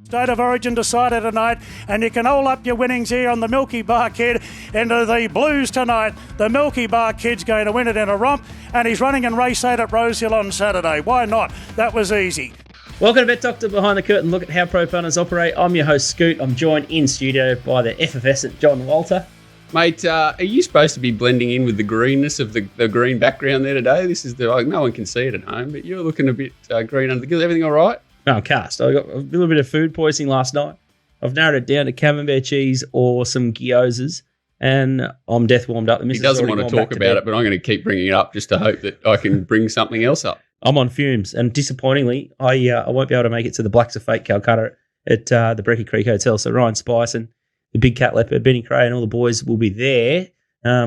State of Origin decided tonight, and you can all up your winnings here on the Milky Bar Kid into the Blues tonight. The Milky Bar Kid's going to win it in a romp, and he's running in race 8 at Rosehill on Saturday. Why not? That was easy. Welcome to Bet Doctor Behind the Curtain. Look at how pro punters operate. I'm your host, Scoot. I'm joined in studio by the effervescent John Walter. Mate, are you supposed to be blending in with the greenness of the green background there today? This is no one can see it at home, but you're looking a bit green under the gill. Everything all right? No, I'm cast. I got a little bit of food poisoning last night. I've narrowed it down to camembert cheese or some gyozas, and I'm death warmed up. He doesn't want to talk about it, but I'm going to keep bringing it up just to hope that I can bring something else up. I'm on fumes, and disappointingly, I won't be able to make it to the Blacks of Fate Calcutta at the Brecky Creek Hotel. So Ryan Spice and the Big Cat Leopard, Benny Cray, and all the boys will be there.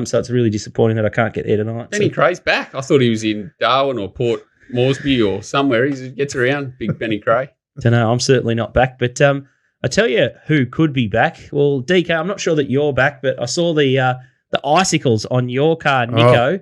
So it's really disappointing that I can't get there tonight. Benny Cray's back. I thought he was in Darwin or Port Moresby or somewhere. He gets around, big Benny Cray. Don't know. I'm certainly not back. But I tell you who could be back. Well, DK, I'm not sure that you're back, but I saw the icicles on your card, Nico.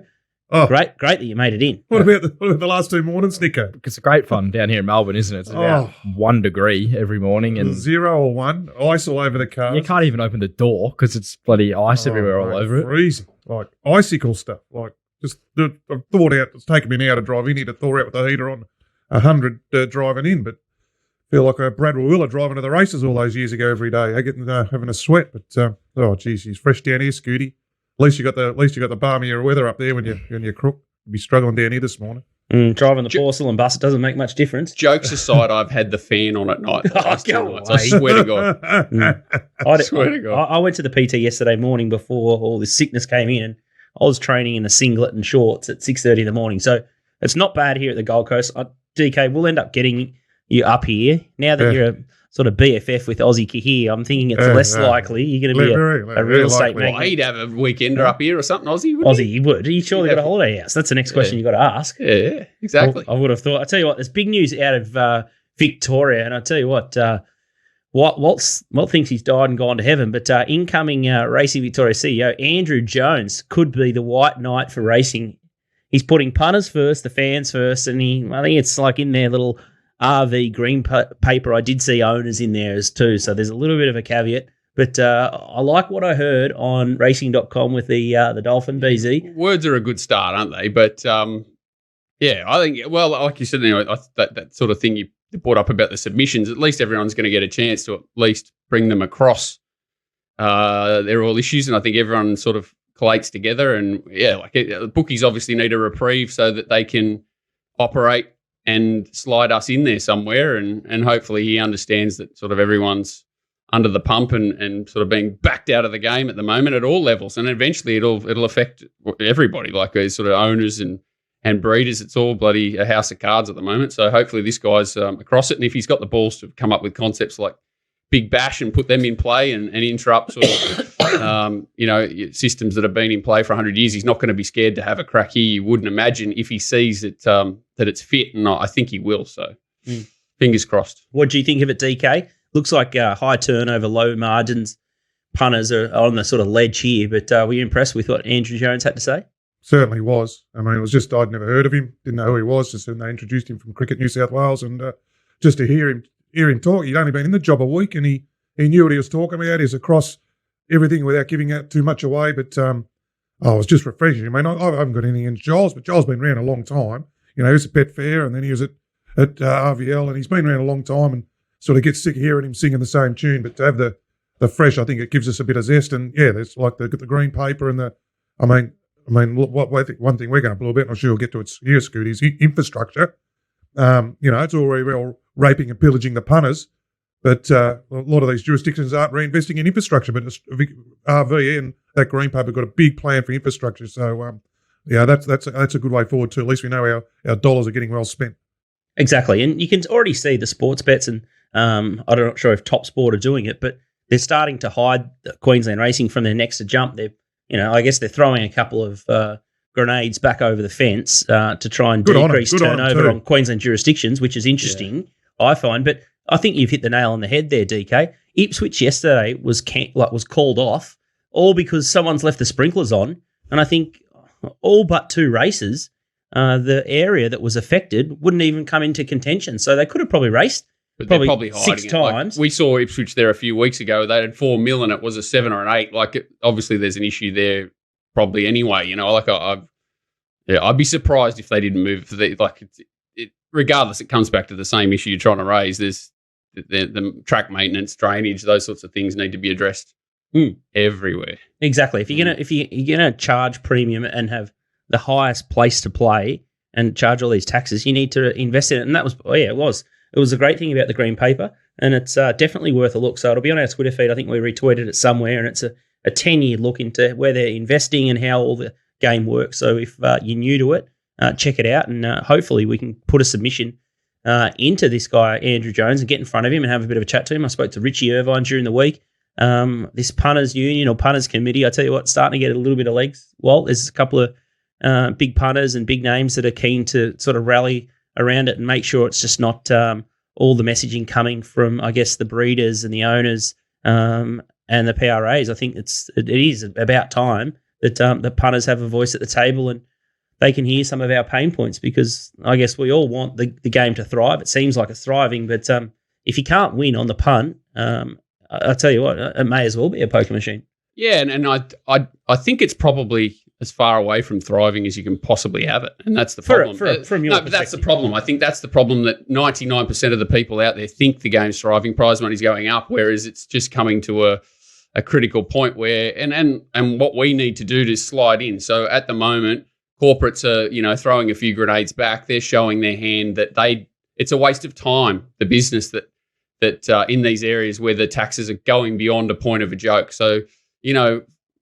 Oh. Great that you made it in. What about the last 2 mornings, Nico? It's great fun down here in Melbourne, isn't it? It's about 1 degree every morning. And 0 or 1, ice all over the car. You can't even open the door because it's bloody ice everywhere all over it. Freezing. Like icicle stuff. Like just I've thought out, it's taken me an hour to drive in here to thaw out with the heater on 100 driving in, but feel like a Brad Willa driving to the races all those years ago every day. I get having a sweat, but geez, he's fresh down here, Scooty. At least you got the balmier weather up there when you're crook. You'd be struggling down here this morning. Driving the porcelain bus, it doesn't make much difference. Jokes aside, I've had the fan on at night. I swear to God. I swear to God. I went to the PT yesterday morning before all this sickness came in, and I was training in a singlet and shorts at 6:30 in the morning. So it's not bad here at the Gold Coast. DK, we'll end up getting you up here. Now that you're a sort of BFF with Aussie Kahir, I'm thinking it's less likely you're going to be a real estate magnate. Well, he'd have a weekender up here or something, Aussie, wouldn't Aussie, he would. He surely got a holiday house. That's the next question you got to ask. Yeah, exactly. I would have thought. I tell you what, there's big news out of Victoria, and I tell you what, Walt thinks he's died and gone to heaven, but incoming Racing Victoria CEO Andrew Jones could be the white knight for racing. He's putting punters first, the fans first, and I think it's like in their little RV green paper, I did see owners in there as too, so there's a little bit of a caveat. But I like what I heard on racing.com with the Dolphin BZ. Words are a good start, aren't they? But, I think, well, like you said, anyway, that sort of thing you brought up about the submissions, at least everyone's going to get a chance to at least bring them across their all issues, and I think everyone sort of collates together. And, bookies obviously need a reprieve so that they can operate and slide us in there somewhere, and hopefully he understands that sort of everyone's under the pump and sort of being backed out of the game at the moment at all levels, and eventually it'll affect everybody, like sort of owners and breeders. It's all bloody a house of cards at the moment. So hopefully this guy's across it, and if he's got the balls to come up with concepts like Big Bash and put them in play and interrupt sort of systems that have been in play for 100 years, he's not going to be scared to have a crack here, you wouldn't imagine, if he sees that that it's fit, and I think he will. So fingers crossed. What do you think of it, DK? Looks like high turnover, low margins. Punters are on the sort of ledge here, but were you impressed with what Andrew Jones had to say? Certainly was. I mean, it was just, I'd never heard of him, didn't know who he was, just when they introduced him from Cricket New South Wales, and just to hear him talk, he'd only been in the job a week, and he knew what he was talking about. He's across everything without giving out too much away, but it was just refreshing. I mean, I haven't got anything against Giles, but Giles has been around a long time. He was at Betfair, and then he was at RVL, and he's been around a long time, and sort of get sick of hearing him singing the same tune. But to have the fresh, I think it gives us a bit of zest. And there's like the green paper and one thing we're going to blow a bit, and I'm sure we'll get to it here, Scoot, is infrastructure. It's already real raping and pillaging the punters, but a lot of these jurisdictions aren't reinvesting in infrastructure. But RV and that green paper got a big plan for infrastructure. So that's a good way forward too. At least we know our dollars are getting well spent. Exactly, and you can already see the sports bets, and I'm not sure if TopSport are doing it, but they're starting to hide Queensland Racing from their next to jump. I guess they're throwing a couple of grenades back over the fence to try and decrease turnover on Queensland jurisdictions, which is interesting, I find. But I think you've hit the nail on the head there, DK. Ipswich yesterday was called off, all because someone's left the sprinklers on, and I think all but 2 races, the area that was affected wouldn't even come into contention. So they could have probably raced but Probably they're probably hiding 6 it. times. Like, we saw Ipswich there a few weeks ago. They had 4 mil and it was a 7 or an 8. Like, obviously there's an issue there probably anyway. You know, like I'd be surprised if they didn't move. Regardless, it comes back to the same issue you're trying to raise. There's the track maintenance, drainage, those sorts of things need to be addressed everywhere. Exactly. If you're gonna charge premium and have the highest place to play and charge all these taxes, you need to invest in it. And that was it was a great thing about the green paper, and it's definitely worth a look. So it'll be on our Twitter feed. I think we retweeted it somewhere, and it's a 10-year look into where they're investing and how all the game works. So if you're new to it, check it out, and hopefully we can put a submission into this guy, Andrew Jones, and get in front of him and have a bit of a chat to him. I spoke to Richie Irvine during the week. This punters union or punters committee, I tell you what, starting to get a little bit of legs. Walt, there's a couple of big punters and big names that are keen to sort of rally around it and make sure it's just not all the messaging coming from, I guess, the breeders and the owners and the PRAs. I think it is about time that the punters have a voice at the table and they can hear some of our pain points, because I guess we all want the game to thrive. It seems like it's thriving, but if you can't win on the punt, I tell you what, it may as well be a poker machine. Yeah, and I think it's probably as far away from thriving as you can possibly have it, and that's the problem. From your but that's the problem. I think that's the problem, that 99% of the people out there think the game's thriving, prize money's going up, whereas it's just coming to a critical point where, and what we need to do to slide in. So at the moment, corporates are, throwing a few grenades back. They're showing their hand that it's a waste of time, the business that in these areas where the taxes are going beyond a point of a joke. So,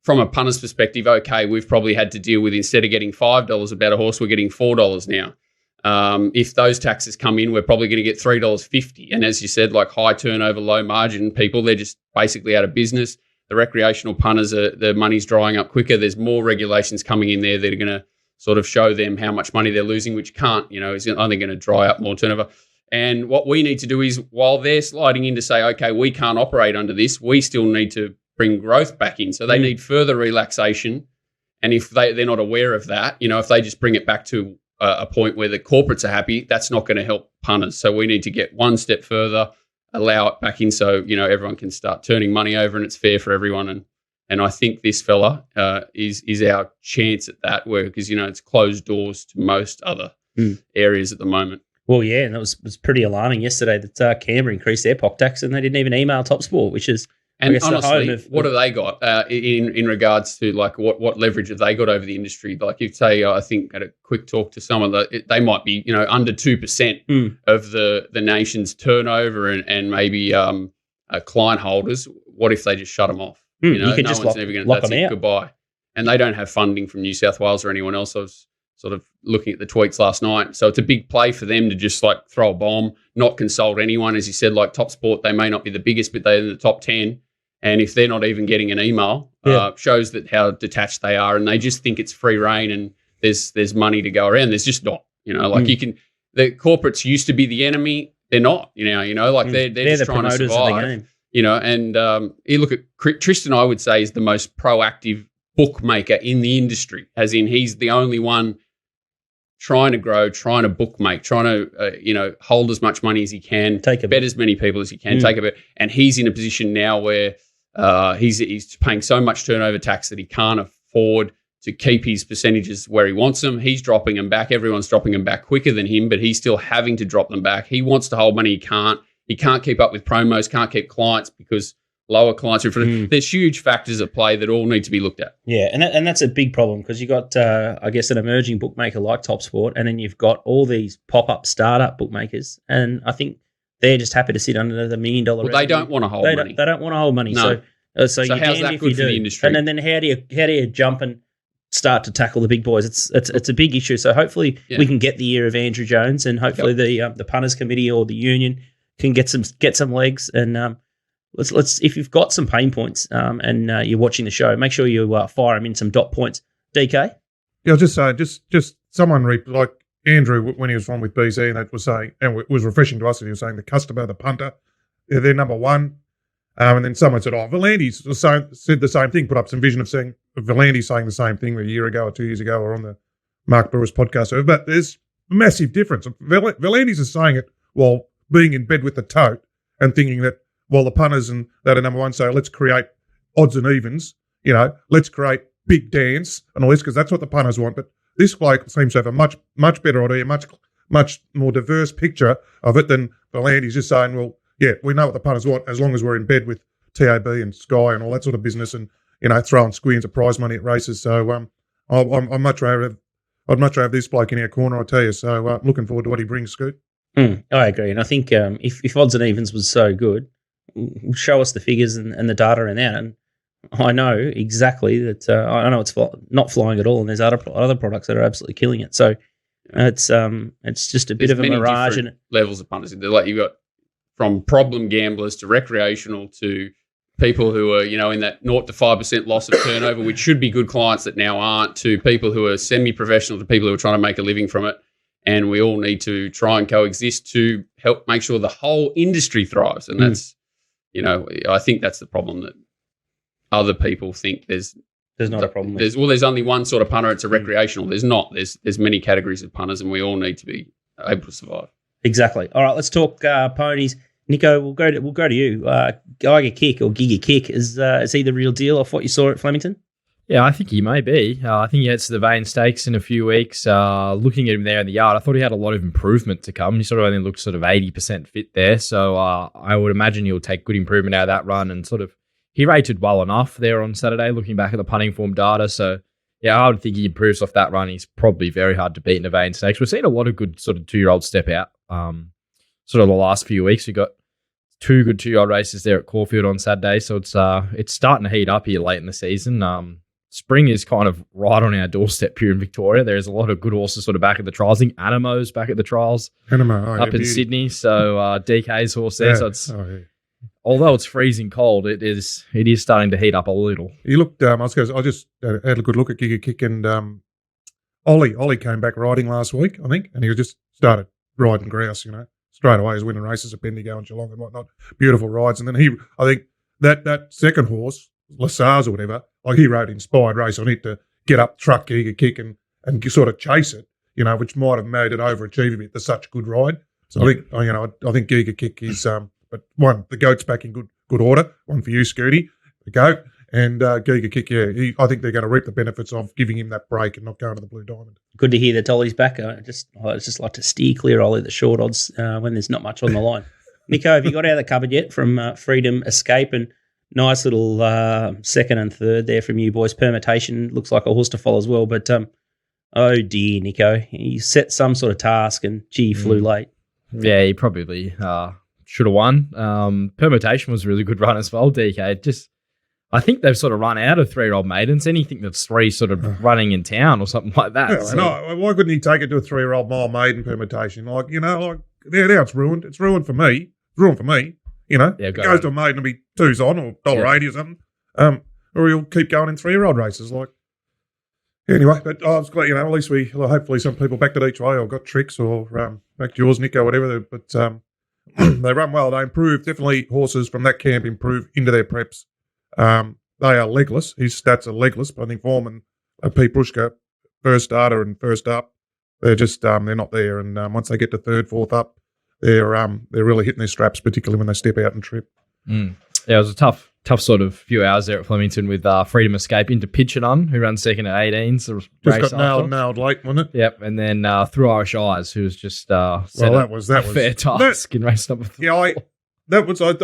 from a punter's perspective, okay, we've probably had to deal with, instead of getting $5 about a horse, we're getting $4 now. If those taxes come in, we're probably going to get $3.50. And as you said, like high turnover, low margin people, they're just basically out of business. The recreational punters, the money's drying up quicker. There's more regulations coming in there that are going to sort of show them how much money they're losing, which is only going to dry up more turnover. And what we need to do is, while they're sliding in to say, okay, we can't operate under this, we still need to bring growth back in. So they need further relaxation. And if they're not aware of that, if they just bring it back to a point where the corporates are happy, that's not going to help punters. So we need to get one step further, allow it back in so, everyone can start turning money over and it's fair for everyone. And I think this fella is our chance at that, because, it's closed doors to most other areas at the moment. Well, yeah, and that was pretty alarming yesterday that Canberra increased their POC tax and they didn't even email TopSport, which is, and I guess, honestly, what have they got in regards to like what leverage have they got over the industry? Like, you'd say, I think at a quick talk to someone, they might be under 2% of the nation's turnover and maybe client holders. What if they just shut them off? You could just lock them out. Goodbye. And they don't have funding from New South Wales or anyone else. I was sort of looking at the tweets last night. So it's a big play for them to just like throw a bomb, not consult anyone. As you said, like TopSport, they may not be the biggest, but they're in the top 10. And if they're not even getting an email, shows that how detached they are, and they just think it's free reign and there's money to go around. There's just not, the corporates used to be the enemy. They're not, they're just trying to survive. Of the game. And you look at Tristan, I would say, is the most proactive bookmaker in the industry, as in he's the only one trying to grow, trying to bookmake, trying to, hold as much money as he can, bet as many people as he can, take a bet. And he's in a position now where he's paying so much turnover tax that he can't afford to keep his percentages where he wants them. He's dropping them back. Everyone's dropping them back quicker than him, but he's still having to drop them back. He wants to hold money. He can't. He can't keep up with promos, can't keep clients because lower clients are in front of him. There's huge factors at play that all need to be looked at. Yeah, and that's a big problem because you've got, I guess, an emerging bookmaker like TopSport, and then you've got all these pop-up startup bookmakers, and I think they're just happy to sit under the $1 million. Well, they don't want to hold money. They don't want to hold money. No. So you're how's that good for the industry? And then how do you jump and start to tackle the big boys? It's a big issue. So hopefully we can get the year of Andrew Jones, and hopefully the punters committee or the union can get some legs. And let's if you've got some pain points and you're watching the show, make sure you fire them in some dot points. DK? Yeah, I'll just say, just someone like Andrew when he was on with BC, and that was saying, and it was refreshing to us that he was saying the customer, the punter, they're number one. And then someone said, Volandi's said the same thing, put up some vision of saying Volandi's saying the same thing a year ago or 2 years ago or on the Mark Brewer's podcast. But there's a massive difference. Volandi's is saying it while being in bed with the tote and thinking that, well, the punters and that are number one say, let's create odds and evens, let's create big dance and all this, because that's what the punters want. But this bloke seems to have a much better idea, much more diverse picture of it than Valand. He's just saying, well, yeah, we know what the punters want as long as we're in bed with TAB and Sky and all that sort of business, and throwing squeens of prize money at races. So I'd much rather have this bloke in our corner, I tell you. So I'm looking forward to what he brings, Scoot. I agree, and I think if odds and evens was so good, show us the figures and the data in that, and I know exactly that. I know it's not flying at all, and there's other products that are absolutely killing it. So it's just a bit of a mirage. And levels of punters. Like you've got from problem gamblers to recreational to people who are in that 0 to 5% loss of turnover, which should be good clients that now aren't, to people who are semi-professional, to people who are trying to make a living from it. And we all need to try and coexist to help make sure the whole industry thrives. And that's, I think that's the problem, that other people think there's not a problem. There's only one sort of punter. It's a recreational. There's not. There's many categories of punters, and we all need to be able to survive. Exactly. All right, let's talk ponies. Nico, we'll go to you. Giga Kick or Giga Kick, is he the real deal off what you saw at Flemington? Yeah, I think he may be. I think he heads to the Vane Stakes in a few weeks. Looking at him there in the yard, I thought he had a lot of improvement to come. He sort of only looked sort of 80% fit there. So I would imagine he'll take good improvement out of that run, and sort of he rated well enough there on Saturday, looking back at the punting form data. So yeah, I would think he improves off that run. He's probably very hard to beat in the Vane Stakes. We've seen a lot of good sort of 2-year-olds step out. Sort of the last few weeks, we got 2 good 2-year-old races there at Caulfield on Saturday. So it's starting to heat up here late in the season. Spring is kind of right on our doorstep here in Victoria. There's a lot of good horses sort of back at the trials. I think Anamo's back at the trials up in Sydney. So DK's horse there. So it's although it's freezing cold, it is starting to heat up a little. He looked. I just had a good look at Giga Kick, and Ollie came back riding last week, I think, and he just started riding grouse. Straight away, he's winning races at Bendigo and Geelong and whatnot. Beautiful rides, and then I think that second horse, Lasars or whatever, like he rode Inspired Race on it to get up, truck Giga Kick and sort of chase it, which might have made it overachieve a bit. There's such a good ride. So I think Giga Kick is, but one, the goat's back in good order. One for you, Scooty, the goat, and Giga Kick. Yeah, I think they're going to reap the benefits of giving him that break and not going to the Blue Diamond. Good to hear that Ollie's back. I just like to steer clear Ollie the short odds when there's not much on the line. Nico, have you got out of the cupboard yet from Freedom Escape? And nice little second and third there from you boys. Permutation looks like a horse to follow as well. But, oh dear, Nico. He set some sort of task and, gee, flew late. Yeah, he probably should have won. Permutation was a really good run as well, DK. I think they've sort of run out of 3-year-old maidens. Anything that's 3 sort of running in town or something like that. Yeah, so. Why couldn't he take it to a 3-year-old mile maiden Permutation? Now it's ruined. It's ruined for me. It goes to a maiden and be 2s on or $1.80 or something. Or he'll keep going in 3-year-old races. Anyway, but I was glad, at least hopefully some people backed it each way or got tricks or backed yours, Nico, whatever. But they run well. They improve. Definitely horses from that camp improve into their preps. They are legless. His stats are legless, but I think Foreman, Pete Bruschka, first starter and first up, they're just they're not there. And once they get to 3rd, 4th up, they're really hitting their straps, particularly when they step out and trip. Yeah, it was a tough sort of few hours there at Flemington with Freedom Escape into Pitchinun, who runs second at 18s. Just got nailed late, wasn't it? Yep, and then Through Irish Eyes, who was just that was fair task in race number 4. Yeah, I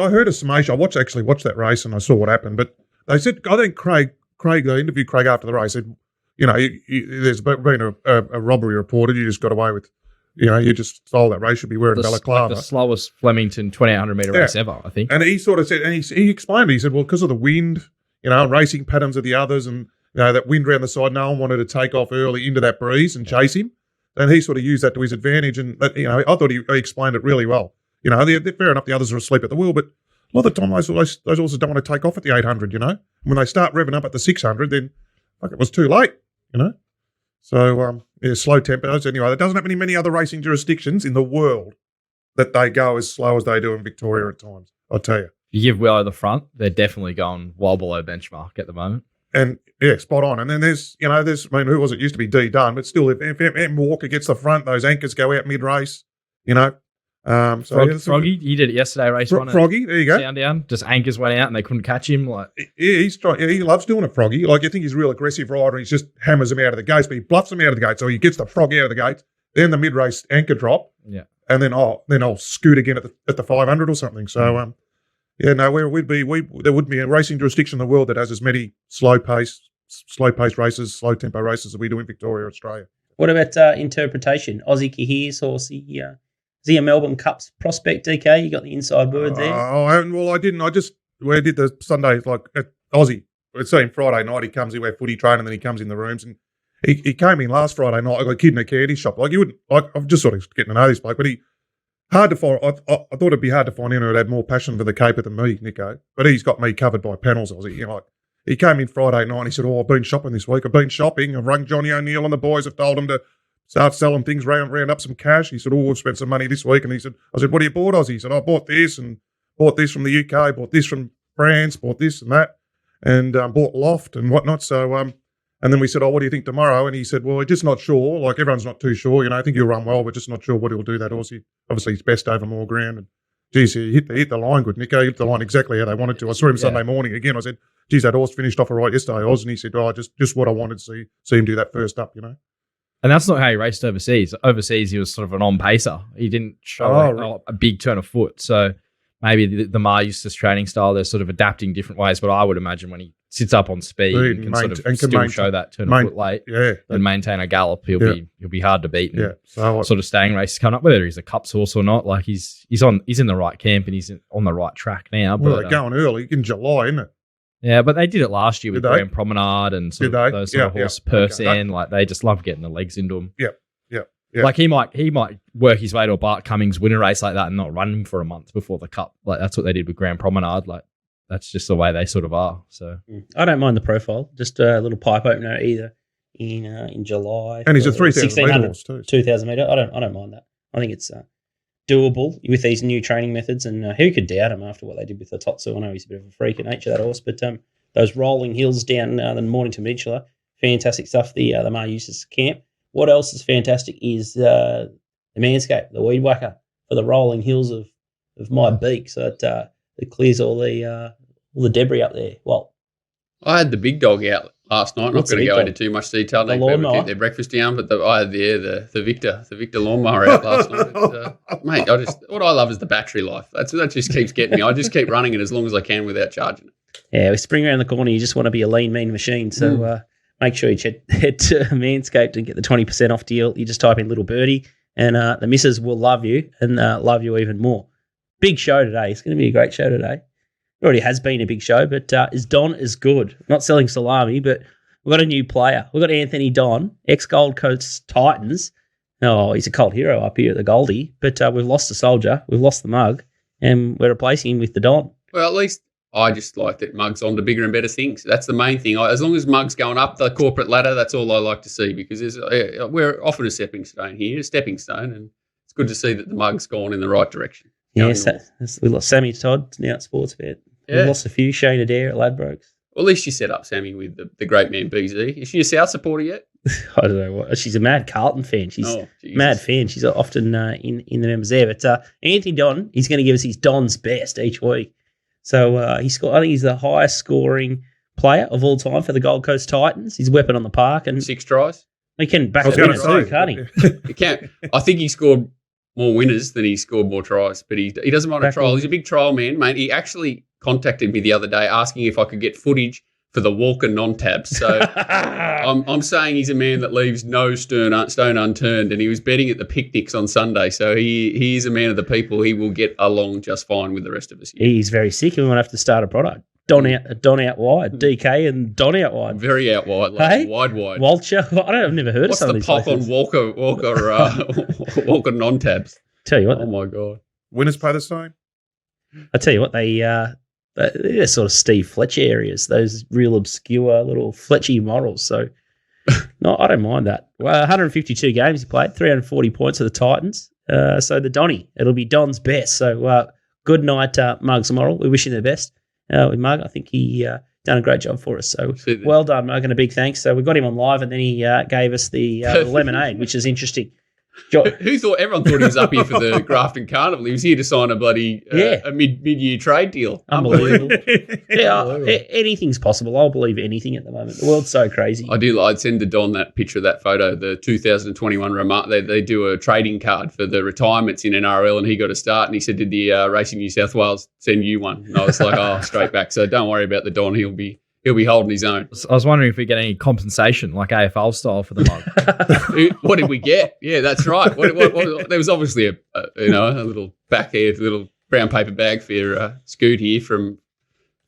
heard a summation. I watched that race and I saw what happened. But they said, I think Craig, they interviewed Craig after the race, said, there's been a robbery reported. You just got away with, you just stole that race. You'd be wearing balaclava. The slowest Flemington 2800 metre race ever, I think. And he sort of said, and he explained it. He said, well, because of the wind, racing patterns of the others and, that wind around the side, no one wanted to take off early into that breeze and chase him. And he sort of used that to his advantage. And, I thought he explained it really well. They're fair enough, the others are asleep at the wheel, but a lot of the time those horses don't want to take off at the 800, When they start revving up at the 600, then it was too late, So, slow tempos. Anyway, there doesn't happen in many other racing jurisdictions in the world that they go as slow as they do in Victoria at times, I'll tell you. You give Willow the front, they're definitely going well below benchmark at the moment. And, yeah, spot on. And then there's who was it? Used to be D Dunn, but still, if M Walker gets the front, those anchors go out mid-race, Froggy, he did it yesterday, race one. Froggy, there you go. Down. Just anchors went out and they couldn't catch him. Like, he loves doing a Froggy. Like, you think he's a real aggressive rider, and he just hammers them out of the gates, but he bluffs them out of the gates. So he gets the Frog out of the gates, then the mid-race anchor drop, and then I'll scoot again at the 500 or something. So there would be a racing jurisdiction in the world that has as many slow pace races, slow tempo races as we do in Victoria, Australia. What about interpretation? Aussie Kahir's horse, is he a Melbourne Cups prospect, DK? You got the inside word there? I didn't. I did the Sundays like at Aussie. I'd see him Friday night. He comes, he wear footy train, and then he comes in the rooms. And he came in last Friday night. I got a kid in a candy shop. Like, you wouldn't. I'm just sort of getting to know this bloke, but hard to find. I thought it'd be hard to find anyone who had more passion for the caper than me, Nico. But he's got me covered by panels, Aussie. You know, like, he came in Friday night and he said, "Oh, I've been shopping this week. I've been shopping. I've rung Johnny O'Neill and the boys. Have told him to start selling things, round up some cash." He said, "Oh, we've spent some money this week." And I said, "What have you bought, Aussie?" He said, "I bought this and bought this from the UK, bought this from France, bought this and that, and bought Loft and whatnot." So, and then we said, "Oh, what do you think tomorrow?" And he said, "Well, we're just not sure. Like, everyone's not too sure. You know, I think he'll run well. We're just not sure what he'll do, that horse. Obviously, he's best over more ground." And geez, he hit the line good, Nico. He hit the line exactly how they wanted to. I saw him Sunday morning again. I said, "Geez, that horse finished off all right yesterday, Oz." And he said, "Oh, just what I wanted to see him do that first up, you know." And that's not how he raced overseas. Overseas, he was sort of an on-pacer. He didn't show a big turn of foot. So maybe the Mar Eustace training style, they're sort of adapting different ways. But I would imagine when he sits up on speed and can still show that turn of foot late and maintain a gallop, he'll be hard to beat. And sort of staying races coming up, whether he's a Cups horse or not. Like, he's in the right camp and he's on the right track now. Well, they're going early in July, isn't it? Yeah, but they did it last year with Grand Promenade and those sort of horse Persan. Like, they just love getting the legs into them. Yeah. Like, he might work his way to a Bart Cummings winner race like that and not run him for a month before the Cup. Like, that's what they did with Grand Promenade. Like, that's just the way they sort of are. So I don't mind the profile. Just a little pipe opener either in July. And he's a 3,000 metre horse too. 2,000 metre. I don't mind that. I think it's doable with these new training methods, and who could doubt him after what they did with the Totsu? I know he's a bit of a freak of nature, that horse, but those rolling hills down the Mornington Peninsula, fantastic stuff. The Mar Eustace camp. What else is fantastic is the Manscaped, the weed whacker for the rolling hills of my beak, so it clears all the debris up there. Well, I had the big dog out last night. Not going to go into too much detail. They keep their breakfast down, but I had the Victor lawnmower out last night. Mate, what I love is the battery life. That just keeps getting me. I just keep running it as long as I can without charging it. Yeah, we spring around the corner. You just want to be a lean, mean machine. So make sure you head to Manscaped and get the 20% off deal. You just type in Little Birdie, and the missus will love you and love you even more. Big show today. It's going to be a great show today. It already has been a big show, but is Don as good? Not selling salami, but we've got a new player. We've got Anthony Don, ex-Gold Coast Titans. Oh, he's a cult hero up here at the Goldie, but we've lost the soldier, we've lost the mug, and we're replacing him with the Don. Well, at least I just like that Mug's on to bigger and better things. That's the main thing. As long as Mug's going up the corporate ladder, that's all I like to see, because we're often a stepping stone, and it's good to see that the Mug's gone in the right direction. Yes, we lost Sammy Todd now at Sportsbet. Yeah. We've lost a few. Shane Adair at Ladbrokes. Well, at least you set up Sammy with the great man BZ. Is she a South supporter yet? I don't know what. She's a mad Carlton fan. She's a mad fan. She's often in the members there. But Anthony Don, he's going to give us his Don's best each week. So I think he's the highest scoring player of all time for the Gold Coast Titans. He's a weapon on the park. And 6 tries. He can back it winners too, can't he? He can. I think he scored more winners than he scored more tries, but he doesn't mind a trial. He's a big trial man, mate. He actually contacted me the other day asking if I could get footage for the Walker non-tabs. So I'm saying he's a man that leaves no stone unturned, and he was betting at the picnics on Sunday. So he is a man of the people. He will get along just fine with the rest of us. He's very sick, and we're going to have to start a product. Don out wide, DK and Don out wide. Very out wide, like wide. Walcher, I've never heard of some of these. What's the pop on Walker non-tabs? Tell you what. Oh, my God. Winners pay the same? I tell you what, they're sort of Steve Fletcher areas, those real obscure little Fletchy models. So, no, I don't mind that. Well, 152 games he played, 340 points for the Titans. So the Donnie, it'll be Don's best. So good night, Muggs Moral. We wish him the best. With Mug, I think he done a great job for us. So well done, Mug, and a big thanks. So we got him on live, and then he gave us the lemonade, which is interesting. Who thought? Everyone thought he was up here for the Grafton Carnival. He was here to sign a bloody a mid-year trade deal. Unbelievable. Anything's possible. I'll believe anything at the moment. The world's so crazy. I'd send to Don that picture of that photo, the 2021 remark. They do a trading card for the retirements in NRL, and he got a start. And he said, "Did the Racing New South Wales send you one?" And I was like, "Oh, straight back." So don't worry about the Don. He'll be holding his own. I was wondering if we get any compensation, like AFL style, for the mug. What did we get? Yeah, that's right. What, there was obviously a little little brown paper bag for Scoot here from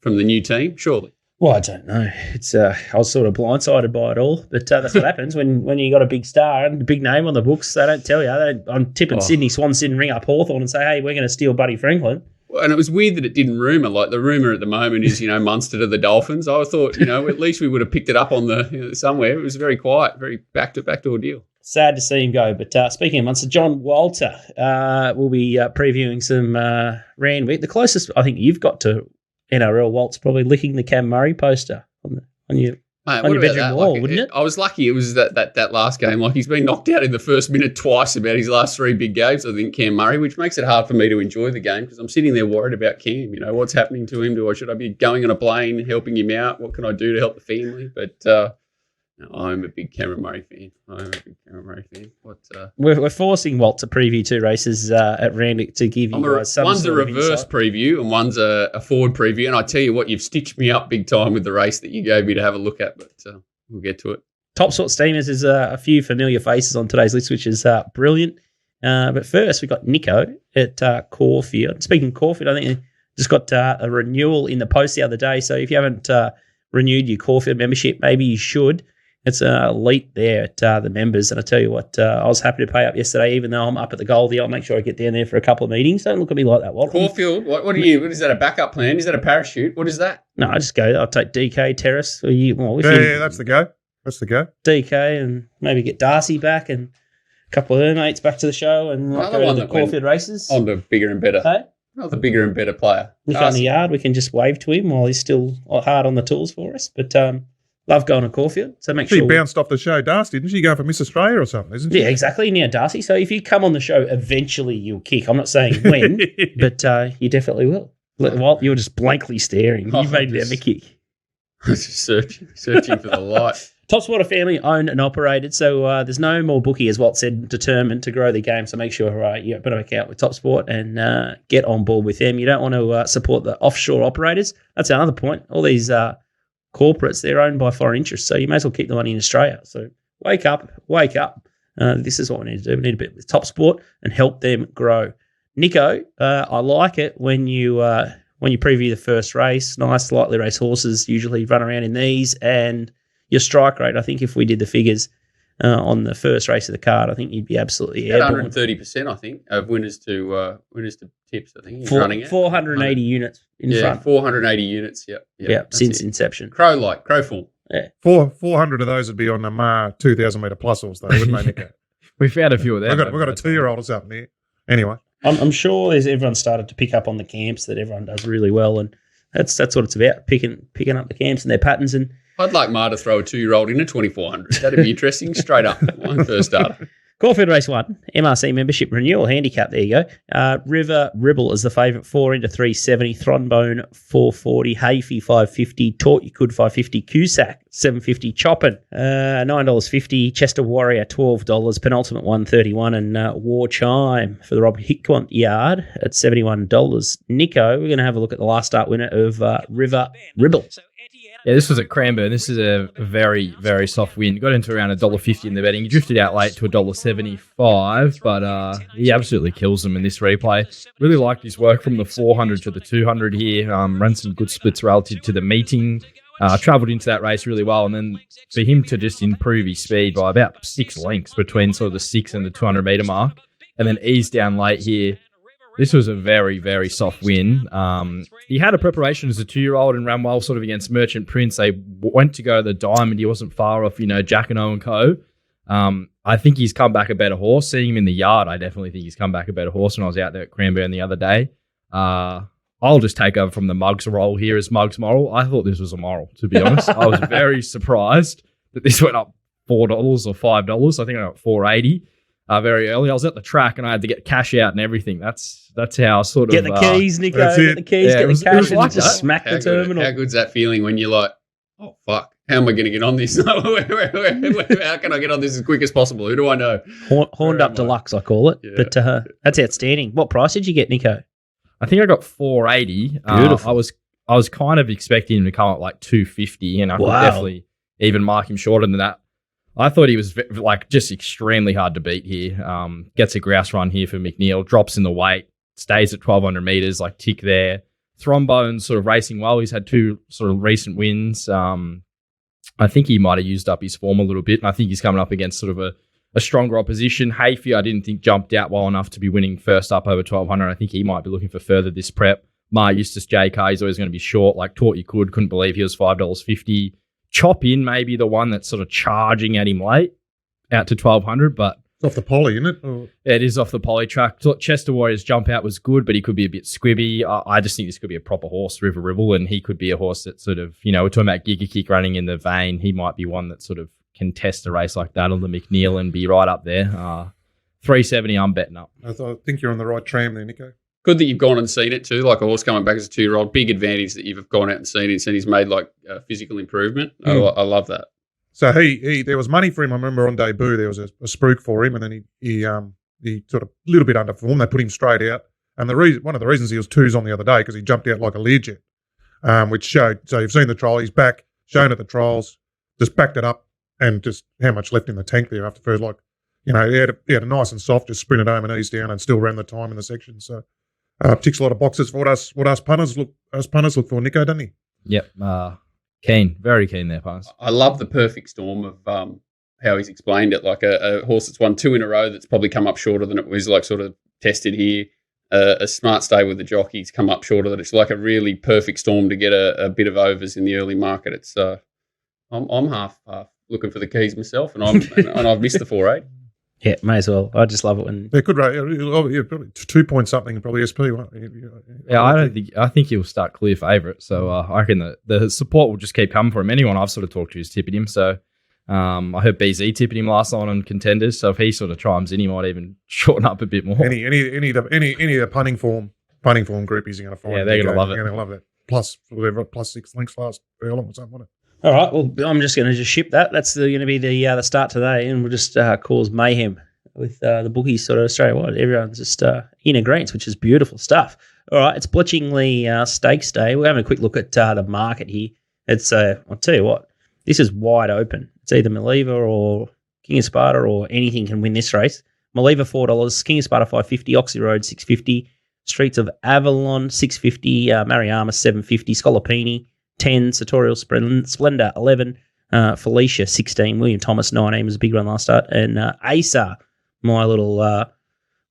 the new team, surely. Well, I don't know. It's I was sort of blindsided by it all, but that's what happens when you got a big star and a big name on the books. They don't tell you. I'm tipping Sydney Swanson, ring up Hawthorn and say, "Hey, we're going to steal Buddy Franklin." And it was weird that it didn't rumour. Like the rumour at the moment is, Munster to the Dolphins. I thought, at least we would have picked it up on the somewhere. It was very quiet, very backdoor deal. Sad to see him go. But speaking of Munster, John Walter will be previewing some Randwick. The closest I think you've got to NRL, Walt's probably licking the Cam Murray poster on your bedroom wall, wouldn't it? I was lucky it was that last game. Like, he's been knocked out in the first minute twice about his last 3 big games, I think, Cam Murray, which makes it hard for me to enjoy the game because I'm sitting there worried about Cam. What's happening to him? Should I be going on a plane, helping him out? What can I do to help the family? But no, I'm a big Cameron Murray fan. We're forcing Walt to preview 2 races at Randwick to give you some one's a sort of reverse insight. preview and one's a forward preview. And I tell you what, you've stitched me up big time with the race that you gave me to have a look at, but we'll get to it. TopSport Steamers is a few familiar faces on today's list, which is brilliant. But first, we've got Nico at Caulfield. Speaking of Caulfield, I think they just got a renewal in the post the other day. So if you haven't renewed your Caulfield membership, maybe you should. It's elite there at the members. And I tell you what, I was happy to pay up yesterday, even though I'm up at the Goldie. I'll make sure I get down there for a couple of meetings. Don't look at me like that, Walt. Caulfield, what is that, a backup plan? Is that a parachute? What is that? No, I just go. I'll take DK, Terrace. Yeah, that's the go. That's the go. DK and maybe get Darcy back and a couple of her mates back to the show and go to the Caulfield races. On the bigger and better. Hey? Not the bigger and better player. Nick on the yard, we can just wave to him while he's still hard on the tools for us. But love going to Caulfield. So make sure. She bounced off the show, Darcy, didn't she? Go for Miss Australia or something, isn't she? Yeah, exactly. Now, Darcy. So if you come on the show, eventually you'll kick. I'm not saying when, but you definitely will. Walt, you were just blankly staring. You may never kick. Just searching for the light. TopSport are family owned and operated, so there's no more bookie, as Walt said, determined to grow the game. So make sure you open an account with TopSport and get on board with them. You don't want to support the offshore operators. That's another point. All these corporates, they're owned by foreign interests, so you may as well keep the money in Australia. So wake up. This is what we need to do. We need a bit with TopSport and help them grow. Nico, I like it when you preview the first race. Nice, lightly raced horses usually run around in these, and your strike rate, I think if we did the figures on the first race of the card, I think you'd be absolutely airborne. 130%, I think, of winners to tips. I think he's running it. 480 units in front. 480 units. Yep. Since inception. Crow form. Yeah. 400 of those would be on the 2,000 metre plus horse, though, wouldn't they, Nico? We found a few of them. We've got a 2-year-old or something here. Anyway. I'm sure everyone started to pick up on the camps that everyone does really well, and that's what it's about, picking up the camps and their patterns. And I'd like Ma to throw a 2-year-old in a 2400. That'd be interesting. Straight up. One first starter. Caulfield Race 1, MRC membership renewal, handicap, there you go. River Ribble is the favourite, 4 into 370, Thronbone 440, Hayfie 550, Taught You Could 550, Cusack 750, Choppin $9.50, Chester Warrior $12, Penultimate 131, and War Chime for the Rob Heathcote yard at $71. Nico, we're going to have a look at the last start winner of River Ribble. Yeah, this was at Cranbourne. This is a very, very soft win. Got into around $1.50 in the betting. He drifted out late to $1.75, but he absolutely kills them in this replay. Really liked his work from the 400 to the 200 here. Ran some good splits relative to the meeting. Travelled into that race really well, and then for him to just improve his speed by about 6 lengths between sort of the 6 and the 200 metre mark, and then ease down late here. This was a very, very soft win. He had a preparation as a 2-year-old and ran well sort of against Merchant Prince. They went to go to the Diamond. He wasn't far off, Jack and Owen Co. I think he's come back a better horse. Seeing him in the yard, I definitely think he's come back a better horse when I was out there at Cranbourne the other day. I'll just take over from the Muggs role here as Muggs moral. I thought this was a moral, to be honest. I was very surprised that this went up $4 or $5. I think I got $4.80. very early. I was at the track and I had to get cash out and everything. That's how I sort Get of the keys, Nico. that's Get it. the keys. Yeah, Get it was the cash, like and just that. smack the terminal. How good's that feeling when you're like, oh, fuck, how am I going to get on this? How can I get on this as quick as possible? Who do I know? Horned up deluxe, I call it. Yeah. But that's outstanding. What price did you get, Nico? I think I got 480. Beautiful. I was kind of expecting him to come at like 250, and I could definitely even mark him shorter than that. I thought he was just extremely hard to beat here. Gets a grouse run here for McNeil, drops in the weight, stays at 1,200 meters, like tick there. Thrombone's sort of racing well. He's had 2 sort of recent wins. I think he might have used up his form a little bit, and I think he's coming up against sort of a stronger opposition. Hayfield, I didn't think jumped out well enough to be winning first up over 1,200. I think he might be looking for further this prep. Mar Eustace JK, he's always going to be short. Like Taught You Could, couldn't believe he was $5.50. Chop In, maybe the one that's sort of charging at him late, out to 1,200, but It's off the poly, isn't it? Or, it is off the poly track. Thought Chester Warrior's jump out was good, but he could be a bit squibby. I just think this could be a proper horse, River Ribble, and he could be a horse that sort of, we're talking about Giga Kick running in the vein. He might be one that sort of can test a race like that on the McNeil and be right up there. 370, I'm betting up. I think you're on the right tram there, Nico. Good that you've gone and seen it too, like a horse coming back as a 2-year-old. Big advantage that you've gone out and seen it, and he's made like physical improvement. I love that. So he there was money for him. I remember on debut there was a spruik for him, and then he sort of a little bit underperformed. They put him straight out, and one of the reasons he was 2s on the other day because he jumped out like a Learjet, which showed. So you've seen the trial. He's back, shown at the trials, just backed it up, and just how much left in the tank there after first. Like he had a nice and soft, just sprinted home and eased down, and still ran the time in the section. So ticks a lot of boxes for what us punters look for. Nico, doesn't he? Yep. Keen, very keen there, Pass. I love the perfect storm of how he's explained it. Like a horse that's won 2 in a row that's probably come up shorter than it was like sort of tested here. A smart stay with the jockeys come up shorter. That it's like a really perfect storm to get a bit of overs in the early market. It's I'm half looking for the keys myself, and I've missed the 4-8. Yeah, may as well. I just love it when They could probably 2 point something, probably SP. Yeah, I think he'll start clear favourite. So I reckon the support will just keep coming for him. Anyone I've sort of talked to is tipping him. So I heard BZ tipping him last night on contenders. So if he sort of chimes in, he might even shorten up a bit more. Any of the punting form groupies are going to find. Yeah, they're going to love it. They're going to love that. Plus 6 links last furlong or something, wasn't it? All right, well, I'm just going to ship that. That's going to be the start today, and we'll just cause mayhem with the bookies sort of Australia-wide. Everyone's just in agreement, which is beautiful stuff. All right, it's Bletchingly Stakes Day. We're having a quick look at the market here. It's I'll tell you what, this is wide open. It's either Maliva or King of Sparta, or anything can win this race. Maliva $4, King of Sparta $5.50, Oxy Road $6.50, Streets of Avalon $6.50, Mariama $7.50, Scolopini 10, Sartorial Splendor 11, Felicia 16, William Thomas 19 was a big run last start, and Asa, my little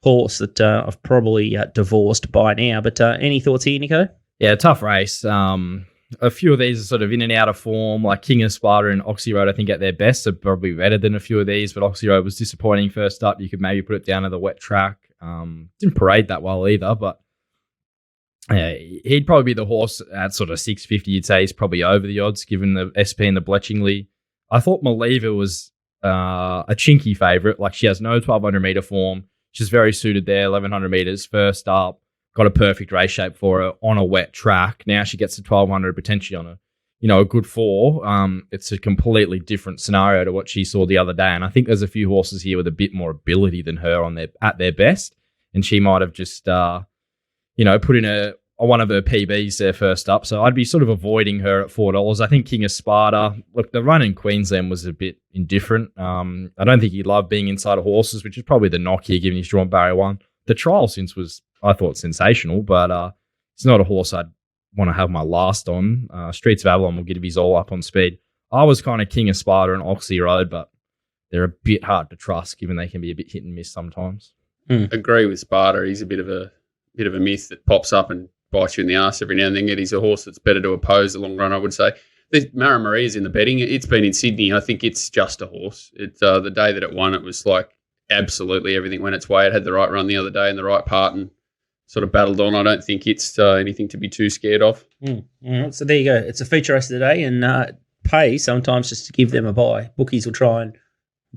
horse that I've probably divorced by now. But any thoughts here, Nico? Yeah, tough race. A few of these are sort of in and out of form, like King of Sparta and Oxy Road, I think at their best are probably better than a few of these, but Oxy Road was disappointing first up. You could maybe put it down to the wet track. Didn't parade that well either, but he'd probably be the horse at sort of 650. You'd say he's probably over the odds given the SP and the Bletchingly. I thought Maliva was a chinky favourite. Like she has no 1,200 metre form. She's very suited there, 1,100 metres first up. Got a perfect race shape for her on a wet track. Now she gets to 1,200 potentially on a good 4. It's a completely different scenario to what she saw the other day. And I think there's a few horses here with a bit more ability than her at their best. And she might have just put in one of her PBs there first up. So I'd be sort of avoiding her at $4. I think King of Sparta, look, the run in Queensland was a bit indifferent. I don't think he loved being inside of horses, which is probably the knock here, given he's drawn barrier 1. The trial since was, I thought, sensational, but it's not a horse I'd want to have my last on. Streets of Avalon will give his all up on speed. I was kind of King of Sparta and Oxy Road, but they're a bit hard to trust, given they can be a bit hit and miss sometimes. Agree with Sparta. He's a bit of a myth that pops up and bites you in the arse every now and then. Yet he's a horse that's better to oppose the long run, I would say. Mara Maria's in the betting. It's been in Sydney. I think it's just a horse. It's the day that it won, it was like absolutely everything went its way. It had the right run the other day and the right part and sort of battled on. I don't think it's anything to be too scared of. So there you go. It's a feature race today, and pay sometimes just to give them a buy. Bookies will try and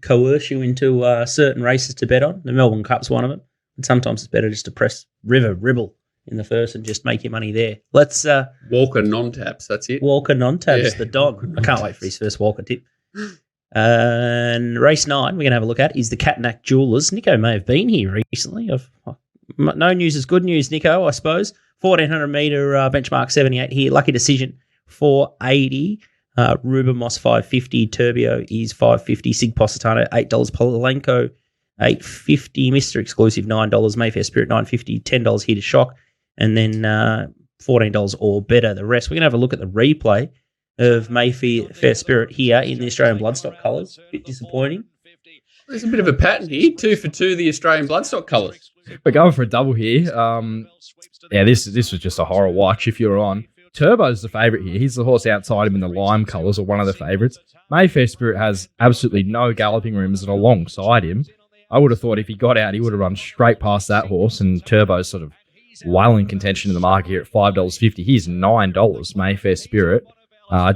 coerce you into certain races to bet on. The Melbourne Cup's one of them. And sometimes it's better just to press Ribble in the first and just make your money there. Let's Walker non-taps, that's it. Walker non-taps, Yeah. the Don. I can't wait for his first Walker tip. And race 9 we're going to have a look at is the Catnack Jewelers. Nico may have been here recently. No news is good news, Nico, I suppose. 1,400 metre benchmark 78 here. Lucky decision 480. Ruben Moss 550. Turbio is 550. Sig Positano $8. Polenko $8.50. Mr. Exclusive $9. Mayfair Spirit $9.50. $10 here to shock. And then $14 or better. The rest, we're going to have a look at the replay of Mayfair Spirit here in the Australian Bloodstock colours. A bit disappointing. There's a bit of a pattern here. 2 for 2, the Australian Bloodstock colours. We're going for a double here. This was just a horror watch if you're on. Turbo's the favourite here. He's the horse outside him in the lime colours, or one of the favourites. Mayfair Spirit has absolutely no galloping rooms, and alongside him, I would have thought if he got out, he would have run straight past that horse, and Turbo's sort of well in contention in the market here at $5.50. He's $9, Mayfair Spirit.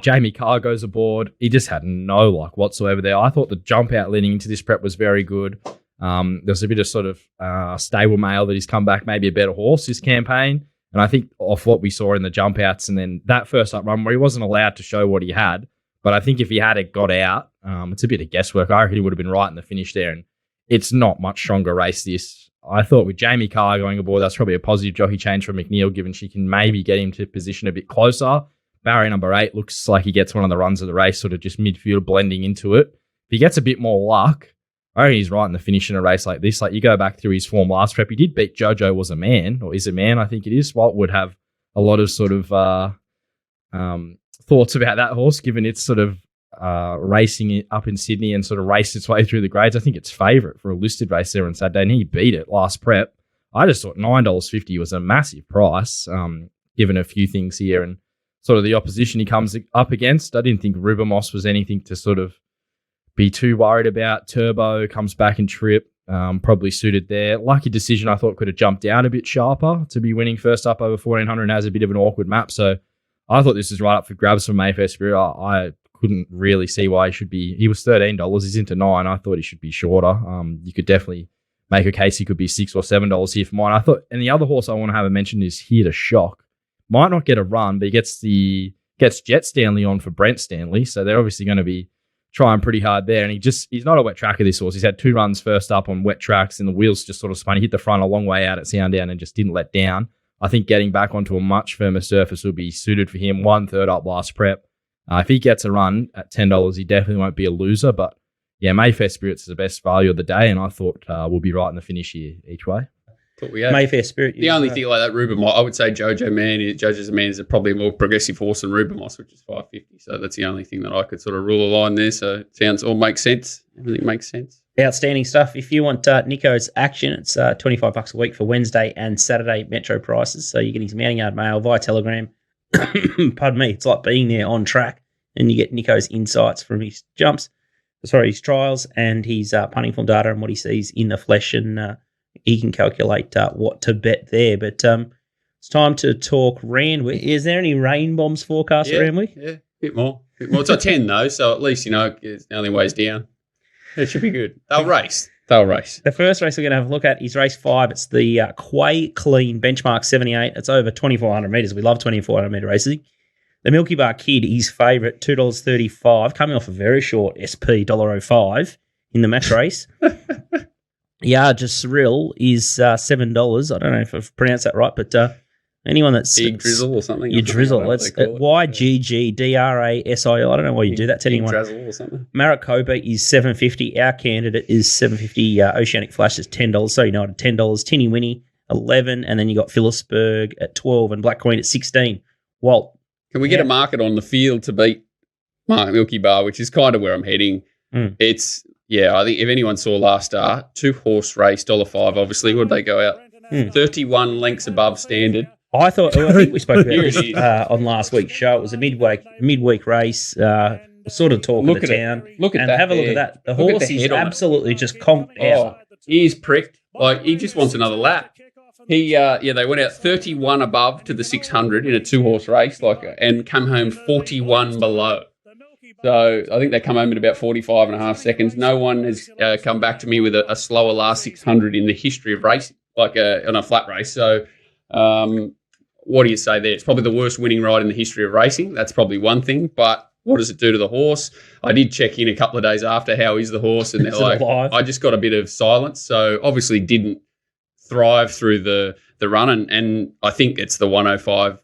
Jamie Carr goes aboard. He just had no luck whatsoever there. I thought the jump out leading into this prep was very good. There's a bit of sort of stable mail that he's come back maybe a better horse this campaign. And I think off what we saw in the jump outs and then that first up run where he wasn't allowed to show what he had. But I think if he had it got out, it's a bit of guesswork. I reckon he would have been right in the finish there. And it's not much stronger race this. I thought with Jamie Carr going aboard, that's probably a positive jockey change for McNeil, given she can maybe get him to position a bit closer. Barrier number 8 looks like he gets one of the runs of the race, sort of just midfield blending into it. If he gets a bit more luck, I reckon he's right in the finish in a race like this. Like you go back through his form last prep, he did beat Jojo Was a Man, or Is a Man, I think it is. Walt would have a lot of sort of thoughts about that horse, given it's sort of racing it up in Sydney and sort of raced its way through the grades. I think it's favourite for a listed race there on Saturday, and he beat it last prep. I just thought $9.50 was a massive price, given a few things here and sort of the opposition he comes up against. I didn't think Rubamos was anything to sort of be too worried about. Turbo comes back and trip, probably suited there. Lucky decision, I thought could have jumped down a bit sharper to be winning first up over 1,400 and has a bit of an awkward map. So I thought this was right up for grabs from Mayfair Spirit. I couldn't really see why he should be. He was $13. He's into $9. I thought he should be shorter. You could definitely make a case he could be $6 or $7 here for mine. I thought, and the other horse I want to have a mention is Here to Shock. Might not get a run, but he gets Jet Stanley on for Brent Stanley. So they're obviously going to be trying pretty hard there. And he's not a wet tracker, this horse. He's had 2 runs first up on wet tracks and the wheels just sort of spun. He hit the front a long way out at Sandown and just didn't let down. I think getting back onto a much firmer surface will be suited for him. 1/3 up last prep. If he gets a run at $10, he definitely won't be a loser. But yeah, Mayfair Spirits is the best value of the day, and I thought we'll be right in the finish here each way. We had. Mayfair Spirit. The only thing like that, Ruben Moss, I would say Jojo's a Man is probably a more progressive horse than Ruben Moss, which is $5.50. So that's the only thing that I could sort of rule a line there. So it sounds all makes sense. Everything makes sense. Outstanding stuff. If you want Nico's action, it's $25 a week for Wednesday and Saturday Metro prices. So you're getting some Manning Yard mail via Telegram. Pardon me. It's like being there on track, and you get Nico's insights from his his trials, and his punting form data and what he sees in the flesh, and he can calculate what to bet there. But it's time to talk Randwick. Is there any rain bombs forecast for Randwick? Yeah, a bit more. It's a 10 though, so at least, it's the only ways down. It should be good. They'll race. The first race we're going to have a look at is race 5. It's the Quay Clean benchmark 78. It's over 2,400 metres. We love 2,400 metre racing. The Milky Bar Kid is favourite, $2.35, coming off a very short SP, $1.05 in the match race. Yeah, just Surreal is $7. I don't know if I've pronounced that right, but anyone that's Big Drizzle or something. You drizzle. It's YGGDRASIL. I don't know why you do that to anyone. Drizzle or something. Maricopa is $7.50. Our candidate is $7.50. Oceanic Flash is $10. So United $10. Tinny Winnie $11, and then you got Phillipsburg at $12 and Black Queen at $16. Walt, can we get a market on the field to beat Milky Bar, which is kind of where I'm heading? It's. Yeah, I think if anyone saw last start, 2-horse race, $5, obviously. What did they go out? 31 lengths above standard. I think we spoke about this on last week's show. It was a midweek race. Sort of talk of the town. Look at and that. Have a look at that. The horse is absolutely just conked out. Ears pricked. Like, he just wants another lap. They went out 31 above to the 600 in a 2-horse race, and come home 41 below. So I think they come home in about 45 and a half seconds. No one has come back to me with a slower last 600 in the history of racing, like on a flat race. So what do you say there? It's probably the worst winning ride in the history of racing. That's probably one thing. But what does it do to the horse? I did check in a couple of days after, how is the horse? And they're like, I just got a bit of silence. So obviously didn't thrive through the run. And I think it's the 105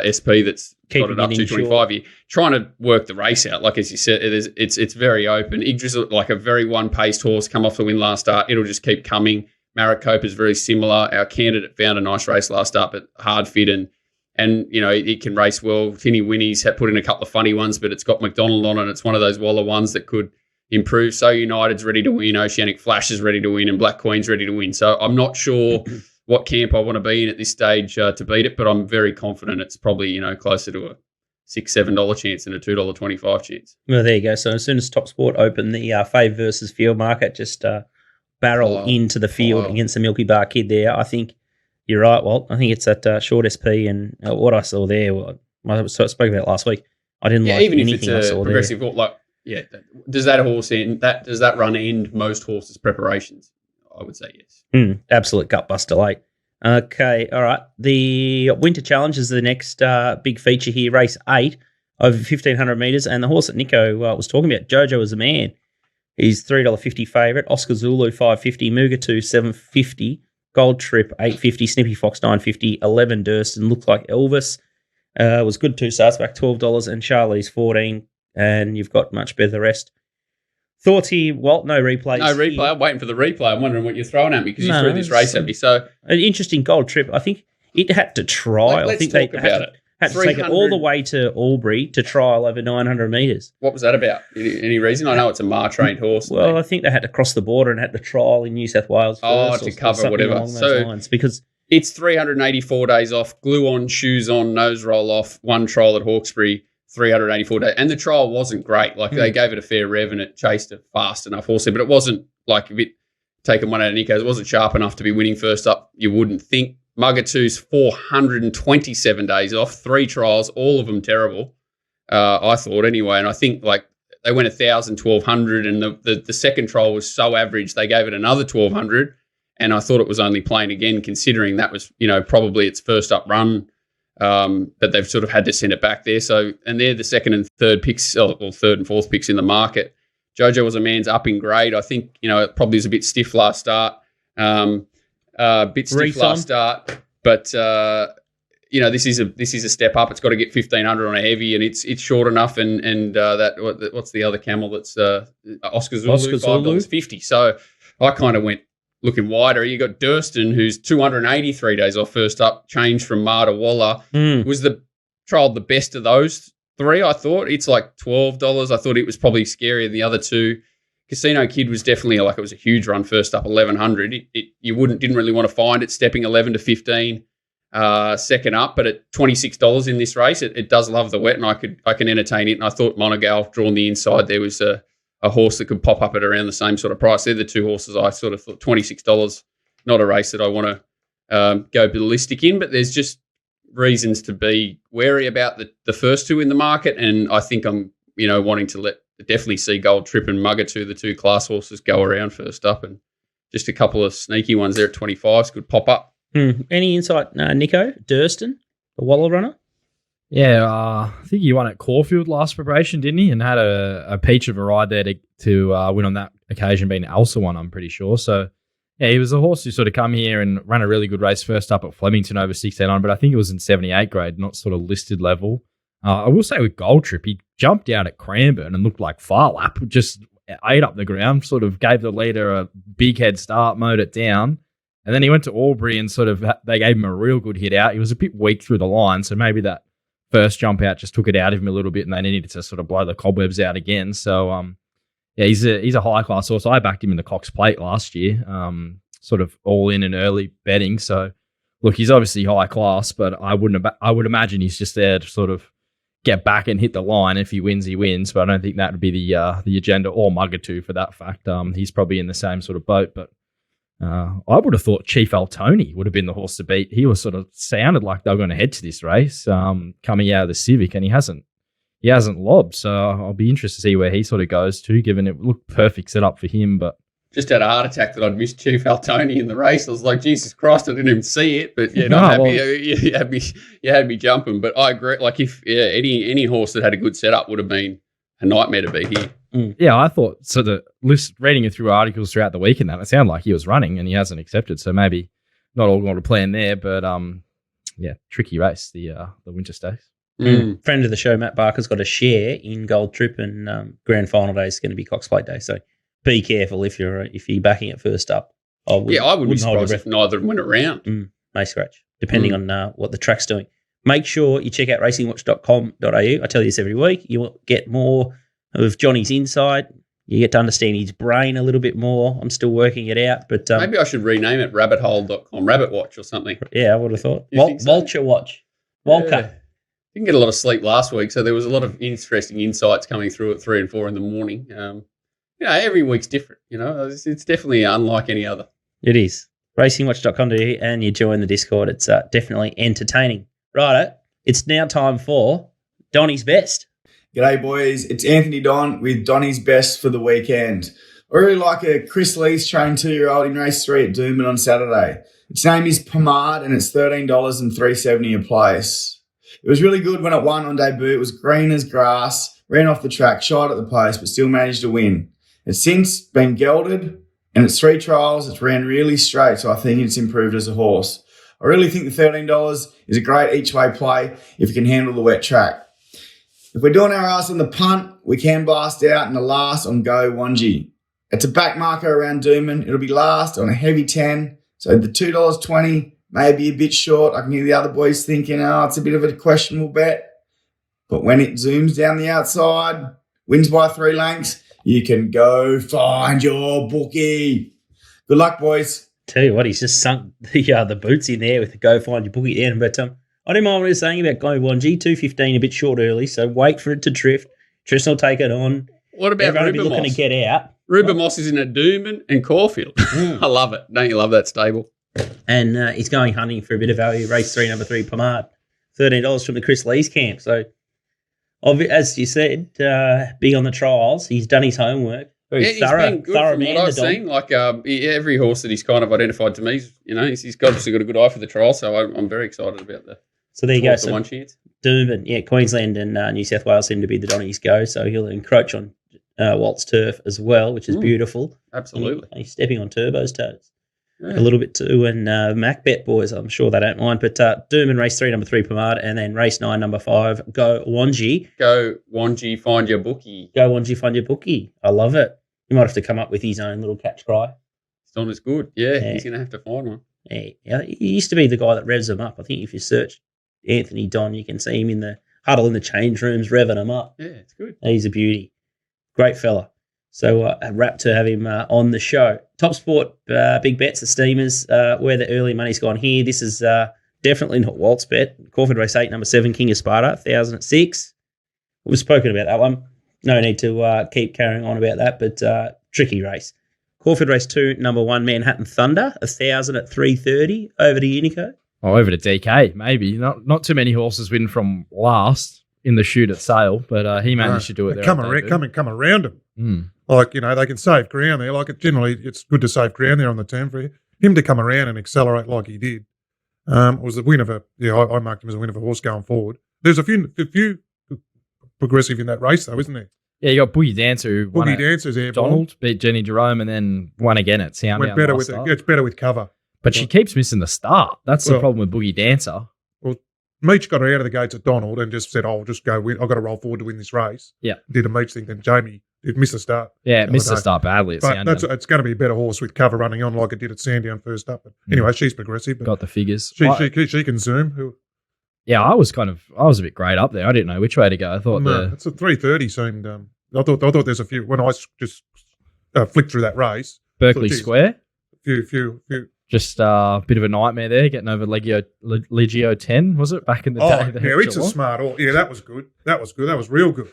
SP that's got it up to 225. You're trying to work the race out. Like as you said, it's very open. Idris, like a very one-paced horse, come off the win last start. It'll just keep coming. Maricopa is very similar. Our candidate found a nice race last start, but hard fit and you know, it can race well. Tinny Winnie's had put in a couple of funny ones, but it's got McDonald on it. It's one of those Waller ones that could improve. So United's ready to win. Oceanic Flash is ready to win, and Black Queen's ready to win. So I'm not sure what camp I want to be in at this stage to beat it, but I'm very confident it's probably, you know, closer to a $6-7 chance than a $2.25 chance. Well, there you go. So as soon as TopSport open the Fave versus Field market, just barrel into the field against the Milky Bar Kid there. I think you're right, Walt. I think it's that short SP, and what I saw there, I spoke about last week. I didn't like even anything if it's I saw progressive, there. like, does that horse end? Does that run end most horses' preparations? I would say yes. Absolute gutbuster late. Okay, all right. The Winter Challenge is the next big feature here, race 8 over 1,500 metres, and the horse that Nico was talking about, Jojo is a man. He's $3.50 favourite. Oscar Zulu $5.50, Mugatu $7.50, Gold Trip $8.50, Snippy Fox $9.50, 11 Durston looks like Elvis. Was good 2 starts back $12, and Charlie's $14, and you've got much better the rest. Thoughts here, Walt? No replays. No replay. Here. I'm waiting for the replay. I'm wondering what you're throwing at me because you threw this race at me. So an interesting Gold Trip. I think it had to trial. I think they had to take it all the way to Albury to trial over 900 metres. What was that about? Any reason? I know it's a trained horse. Well, I think they had to cross the border and had to trial in New South Wales first. To cover whatever. Lines, because it's 384 days off, glue on, shoes on, nose roll off, one trial at Hawkesbury, 384 days. And the trial wasn't great. Like they gave it a fair rev and it chased it fast enough also, but it wasn't like if it taken one out of Nico's, it wasn't sharp enough to be winning first up, you wouldn't think. Mugatu's 427 days off, 3 trials, all of them terrible, I thought anyway. And I think like they went 1,000, 1,200, and the second trial was so average, they gave it another 1,200. And I thought it was only playing again, considering that was, you know, probably its first up run, but they've sort of had to send it back there. So, and they're the second and third picks, or third and fourth picks in the market. Jojo was a man's up in grade. I think, you know, it probably was a bit stiff last start. Last start, but you know, this is a step up. It's got to get 1,500 on a heavy, and it's short enough. And what's the other camel that's Oscar Zulu, $5.50. So I kind of went looking wider. You got Durston, who's 283 days off first up, changed from Ma to Waller. Was the trial the best of those 3? I thought it's like $12. I thought it was probably scarier than the other 2. Casino Kid was definitely like, it was a huge run first up, 1,100. You didn't really want to find it stepping 11 to 15 second up, but at $26 in this race, it does love the wet, and I can entertain it. And I thought Monegal drawn the inside, there was a horse that could pop up at around the same sort of price. They're the 2 horses I sort of thought $26, not a race that I want to go ballistic in, but there's just reasons to be wary about the first 2 in the market, and I think I'm, you know, wanting to definitely see Gold Trip and Mugatu, the 2 class horses, go around first up, and just a couple of sneaky ones there at 25s could pop up. Any insight, Nico? Durston, the Waller runner? Yeah, I think he won at Caulfield last preparation, didn't he? And had a peach of a ride there to win on that occasion, being Elsa one, I'm pretty sure. So, yeah, he was a horse who sort of come here and ran a really good race first up at Flemington over 1,600, but I think it was in 78 grade, not sort of listed level. I will say with Gold Trip, he jumped out at Cranbourne and looked like Far Lap, just ate up the ground, sort of gave the leader a big head start, mowed it down. And then he went to Albury and sort of they gave him a real good hit out. He was a bit weak through the line, so maybe that first jump out just took it out of him a little bit, and they needed to sort of blow the cobwebs out again. So, yeah, he's a high-class horse. I backed him in the Cox Plate last year, sort of all in and early betting. So, look, he's obviously high class, but I would imagine he's just there to sort of get back and hit the line. If he wins, he wins. But I don't think that would be the agenda, or Mugatu for that fact. He's probably in the same sort of boat. But I would have thought Chief Altoni would have been the horse to beat. He was sort of sounded like they were going to head to this race coming out of the Civic, and he hasn't he hasn't lobbed. So I'll be interested to see where he sort of goes to, given it looked perfect setup for him. But Just had a heart attack that I'd missed Chief Altoni in the race. I was like, Jesus Christ, I didn't even see it. But yeah, not happy. You had me jumping. But I agree. Like if any horse that had a good setup would have been a nightmare to be here. Yeah, I thought so. The list reading it through articles throughout the week and that, it sounded like he was running and he hasn't accepted. So maybe not all going to plan there, but yeah, tricky race, the Winter Stakes. Friend of the show, Matt Barker's got a share in Gold Trip, and grand final day is going to be Cox Plate Day. So be careful if you're backing it first up. I would be surprised if neither went around. May scratch, depending on what the track's doing. Make sure you check out racingwatch.com.au. I tell you this every week. You'll get more of Johnny's insight. You get to understand his brain a little bit more. I'm still working it out, but maybe I should rename it rabbithole.com, Rabbit Watch or something. Yeah, I would have thought. So? Vulture Watch. Walker. Yeah. Didn't get a lot of sleep last week, so there was a lot of interesting insights coming through at 3 and 4 in the morning. Every week's different. It's definitely unlike any other. It is. Racingwatch.com.au, and you join the Discord. It's definitely entertaining. Righto, it's now time for Donnie's Best. G'day, boys. It's Anthony Don with Donnie's Best for the weekend. I really like a Chris Lees trained 2-year-old in race 3 at Noonan on Saturday. Its name is Pomard, and it's $13 and $3.70 a place. It was really good when it won on debut. It was green as grass, ran off the track, shied at the post, but still managed to win. It's since been gelded, and its 3 trials, it's ran really straight, so I think it's improved as a horse. I really think the $13 is a great each-way play if you can handle the wet track. If we're doing our ass on the punt, we can blast out in the last on Go Wanji. It's a back marker around Dooman. It'll be last on a heavy 10, so the $2.20 may be a bit short. I can hear the other boys thinking, it's a bit of a questionable bet. But when it zooms down the outside, wins by 3 lengths, you can go find your bookie. Good luck, boys. Tell you what, he's just sunk the boots in there with the go find your bookie down. But I didn't mind what he was saying about Go 1G, 2:15, a bit short early, so wait for it to drift. Tristan will take it on. What about Everyone will be looking Moss? to get out. Ruben Moss is in a Dooman and Caulfield. I love it. Don't you love that stable? And he's going hunting for a bit of value. Race 3, number 3, Pomard. $13 from the Chris Lees camp. So, as you said, big on the trials. He's done his homework. Very thorough from man. what I've seen, like every horse that he's kind of identified to me, he's obviously got a good eye for the trial. So I'm very excited about that. So there you go. The one chance. Dooman, Queensland and New South Wales seem to be the Donnies go. So he'll encroach on Walt's turf as well, which is beautiful. Absolutely. He's stepping on Turbo's toes. Yeah. A little bit too, and MacBet boys, I'm sure they don't mind. But Dooman, race 3, number 3, Pomard, and then race 9, number 5, Go Wanji. Go Wanji, find your bookie. Go Wanji, find your bookie. I love it. He might have to come up with his own little catch cry. Don is good. Yeah, he's going to have to find one. Yeah, he used to be the guy that revs them up. I think if you search Anthony Don, you can see him in the huddle in the change rooms revving them up. Yeah, it's good. He's a beauty. Great fella. So a wrap to have him on the show. TopSport Big Bets, the Steamers, where the early money's gone here. This is definitely not Walt's bet. Caulfield race 8, number 7, King of Sparta, 1,000 at 6. We've spoken about that one. No need to keep carrying on about that, but tricky race. Caulfield race 2, number 1, Manhattan Thunder, 1,000 at 3.30. Over to Unico. Oh, over to DK, maybe. Not too many horses win from last in the shoot at Sale, but he managed to do it there. Come around him. Like, they can save ground there. Like, generally, it's good to save ground there on the turn for him to come around and accelerate like he did. Was the win of I marked him as a win of a horse going forward. There's a few progressive in that race, though, isn't there? Yeah, you got Boogie Dancer. Boogie Dancer's there. Donald beat Jenny Jerome and then won again at Sound. Went better with it. Gets better with cover. But she keeps missing the start. That's the problem with Boogie Dancer. Well, Meach got her out of the gates at Donald and just said, I'll just go win. I've got to roll forward to win this race. Yeah. Did a Meach thing. Then Jamie missed the start. Yeah, missed the start badly at Sandown. It's going to be a better horse with cover running on like it did at Sandown first up. But anyway, she's progressive. Got the figures. She can zoom. Yeah, I was a bit great up there. I didn't know which way to go. I thought it's a 3:30 seemed. I thought there's a few when I just flicked through that race. Berkeley Square. Few. Just a bit of a nightmare there, getting over Legio 10, was it, back in the day? Yeah, it's a smart horse. Yeah, that was good. That was real good.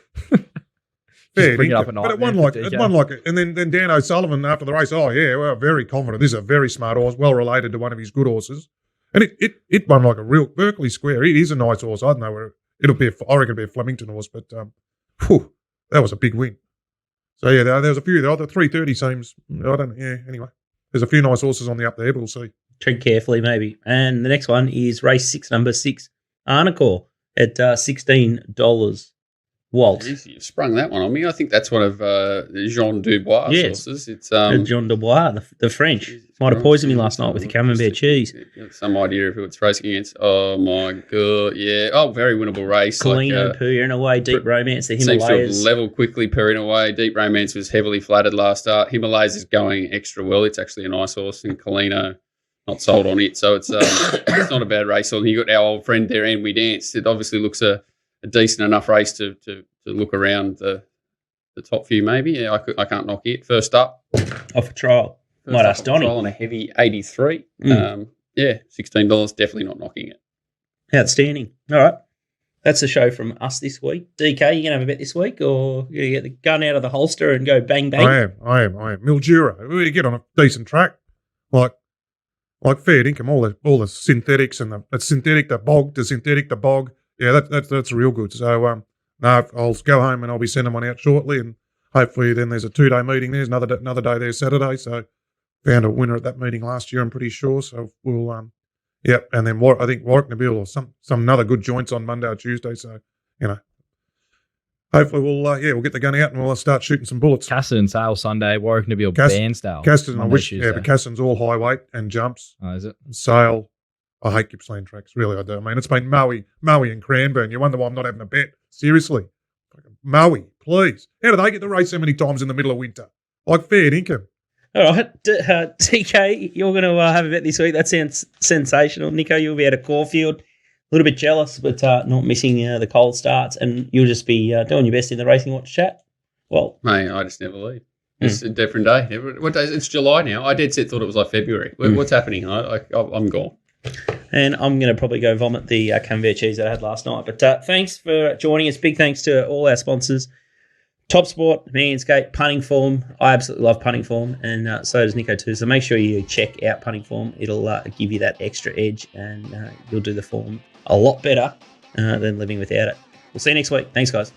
Fair bring it up a night. But it won like it. And then Dan O'Sullivan after the race, very confident. This is a very smart horse, well related to one of his good horses. And it won like a real Berkeley Square. It is a nice horse. I don't know where I reckon it'll be a Flemington horse, but that was a big win. So yeah, there's a few. The other 330 seems. I don't. Yeah. Anyway, there's a few nice horses on the up there, but we'll see. Tread carefully, maybe. And the next one is race 6, number 6, Arnacore at $16. Walt. Jeez, you've sprung that one on me. I think that's one of Jean Dubois' horses. It's Jean Dubois, the French. Might have poisoned me last night with the camembert cheese. Some idea of who it's racing against. Oh, my God. Yeah. Oh, very winnable race. Colino, Purring Away, Deep Romance, the Himalayas. Himalayas. Seems to level quickly, Purring Away. Deep Romance was heavily flattered last start. Himalayas is going extra well. It's actually a nice horse. And Colino, not sold on it. So it's not a bad race. And you got our old friend there, And We Dance. It obviously looks a decent enough race to look around the top few, maybe. Yeah, I can't knock it. First up. Off a trial. Might ask Donnie. On a heavy 83. Yeah, $16. Definitely not knocking it. Outstanding. All right. That's the show from us this week. DK, you going to have a bet this week, or you get the gun out of the holster and go bang, bang? I am. Mildura. We get on a decent track. Like fair income, all the synthetics and the synthetic, the synthetic, the bog. Yeah, that's real good. So no, I'll go home and I'll be sending one out shortly, and hopefully then there's a 2-day meeting. There's another day there Saturday. So found a winner at that meeting last year, I'm pretty sure. So we'll and then I think Warwick Nabil or some other good joints on Monday or Tuesday. So hopefully we'll get the gun out and we'll start shooting some bullets. Caston Sale Sunday, Warwick Nabil Bairnsdale. Caston, I wish, but Caston's all high weight and jumps. Oh, is it? Sale. I hate Gippsland tracks, really I do. I mean, it's been Maui and Cranbourne. You wonder why I'm not having a bet. Seriously. Maui, please. How do they get to race so many times in the middle of winter? Like fair income. All right. TK, you're going to have a bet this week. That sounds sensational. Nico, you'll be out of Caulfield. A little bit jealous, but not missing the cold starts, and you'll just be doing your best in the Racing Watch chat. Well, mate, I just never leave. It's a different day. What day? It's July now. I dead set thought it was like February. What's happening? I'm gone. And I'm going to probably go vomit the camembert cheese that I had last night. But thanks for joining us. Big thanks to all our sponsors. TopSport, Manscaped, Punting Form. I absolutely love Punting Form, and so does Nico too. So make sure you check out Punting Form. It'll give you that extra edge, and you'll do the form a lot better than living without it. We'll see you next week. Thanks, guys.